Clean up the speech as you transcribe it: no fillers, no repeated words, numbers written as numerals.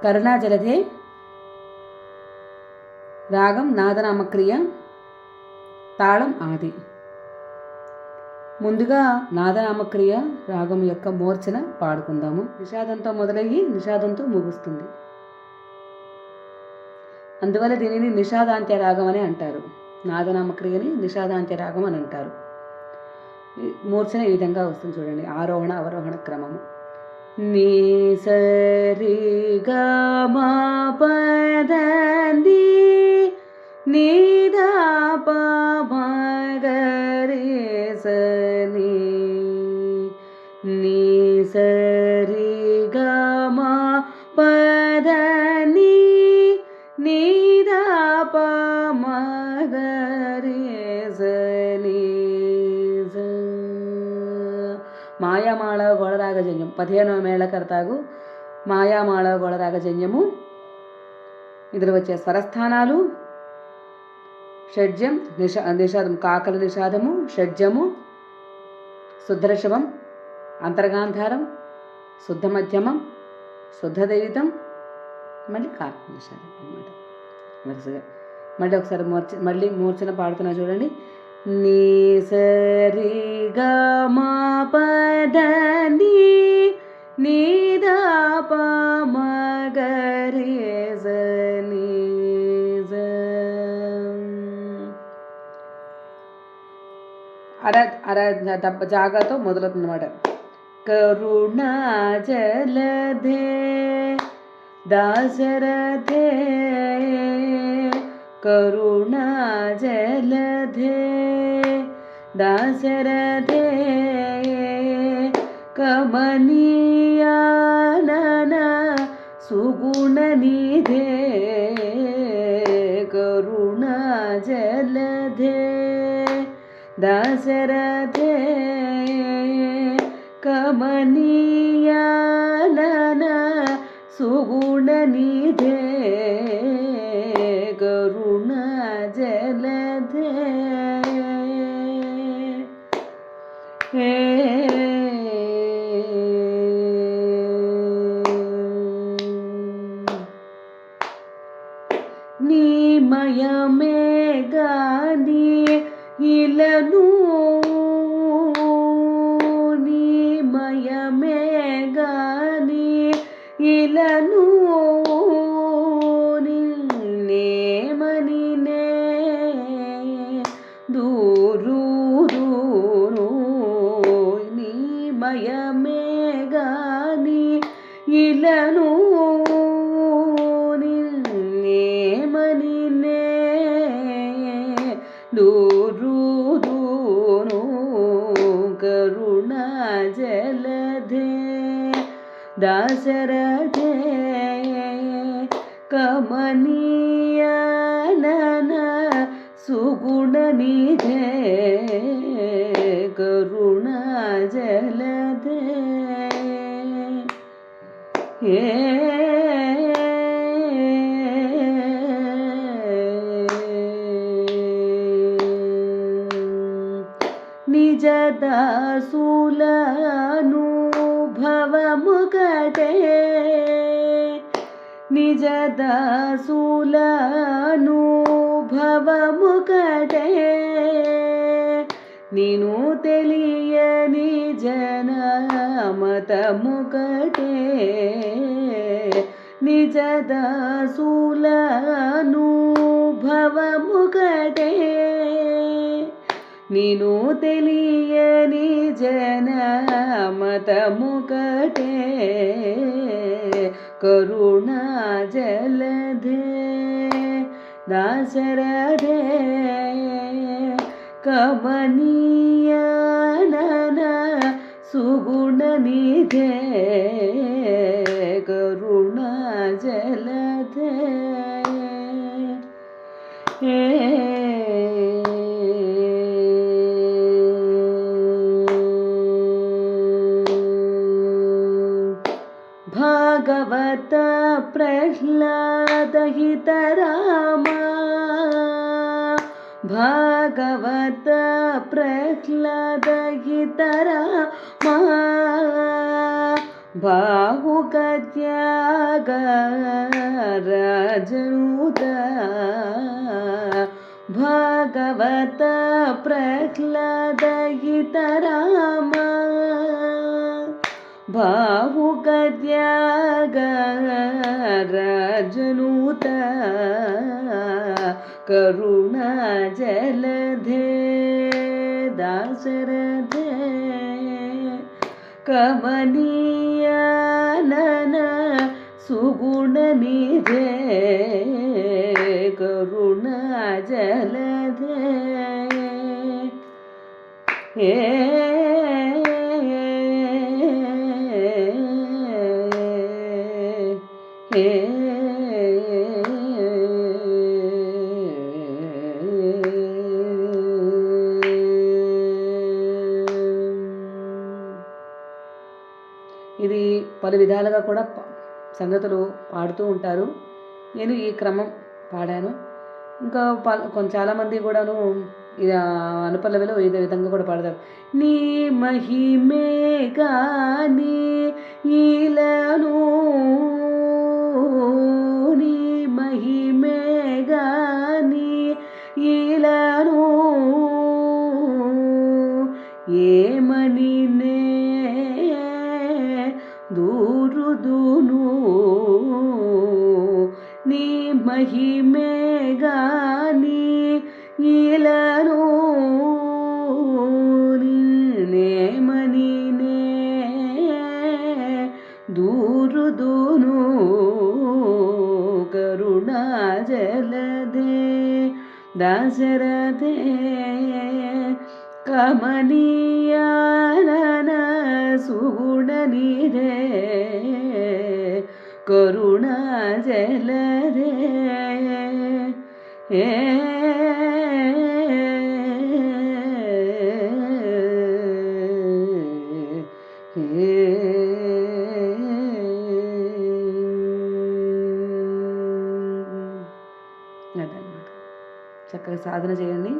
కరుణాజలధే రాగం నాదనామక్రియ, తాళం ఆది. ముందుగా నాదనామక్రియ రాగం యొక్క మూర్ఛన పాడుకుందాము. నిషాదంతో మొదలయ్యి నిషాదంతో ముగుస్తుంది. అందువల్ల దీనిని నిషాదాంత్య రాగం అని అంటారు. నాదనామక్రియని నిషాదాంత్య రాగం అని అంటారు. మూర్ఛన ఈ విధంగా వస్తుంది చూడండి. ఆరోహణ అవరోహణ క్రమము. నీ సరి గ మ ప ద ని నీ ద ప మ గ రి స ని నీ సరి గ మ ప ద ని నీ ద ప మ గ రి స ని మాయామాళ గోళరాగజన్యం 15వ మేళకర్తాగు మాయామాళ గోళరాగజన్యము. ఇందులో వచ్చే స్వరస్థానాలు షడ్జం, నిషాదం, కాకల నిషాదము, షడ్జము, శుద్ధృషభం, అంతర్గాంధారం, శుద్ధ మధ్యమం, శుద్ధ దైవితం, మళ్ళీ కాకల నిషాదం అన్నమాట. వరుసగా మళ్ళీ ఒకసారి మళ్ళీ మూర్ఛన పాడుతున్నా చూడండి. నీ సరి గ మ ప ద ని నీ ద ప మ గ రి స ని స. అర జాగాతో మొదలవుతుందన్నమాట. కరుణాజలధే దాశరథే కరుణాజలధే దాశరథే కమనీయానన సుగుణనిధే కరుణాజలధే దాశరథే కమనీయానన సుగుణనిధే కరుణాజలధే. నీమయమే గాని ఇలను నీమయమే గాని ఇలను నిన్నేమని నే దూరు దూరు నీమయమే గాని ఇలను నిన్నేమని నే దూరు దూరు కరుణాజలధే దాశరథే కమనీయానన సుగుణనిధే కరుణాజలధే. నిజ దాసులనుభవముకటే నిజ దాసులనుభవముకటే నీను తెలియని జనమతముకటే నిజ దాసులనుభవముకటే నీను తెలియని జనమతముకటే కరుణాజలధే దాశరథే కమనీయానన సుగుణనిధే కరుణాజలధే. భాగవత ప్రహ్లాద హిత రామ భాగవత ప్రహ్లాద హిత రామ బాహుకత్యాగ రాజనూత భాగవత ప్రహ్లాదయితరామ బాహుకత్యాగ రాజనూత కరుణా జలధే దాశరథే కమనీయనన సుగుణ నిధే కరుణా జలధే ఏ ఇది పలు విధాలుగా కూడా సంగతులు పాడుతూ ఉంటారు. నేను ఈ క్రమం పాడాను. ఇంకా చాలామంది కూడాను ఇది అనుపల్లవిలో ఇదే విధంగా కూడా పాడతారు. నీ మహిమే గాని ఈలను నీ మహిమే గాని ఈలను ఏమని నే దూరుదును నీ మహిమే గాని ఈలను నేమని నే దూరుదును కరుణా జలధే దాశరథే కమనీయనన సుగుణ నిధే కరుణా జలధే ఏ అదన్నమాట. చక్కగా సాధన చేయండి.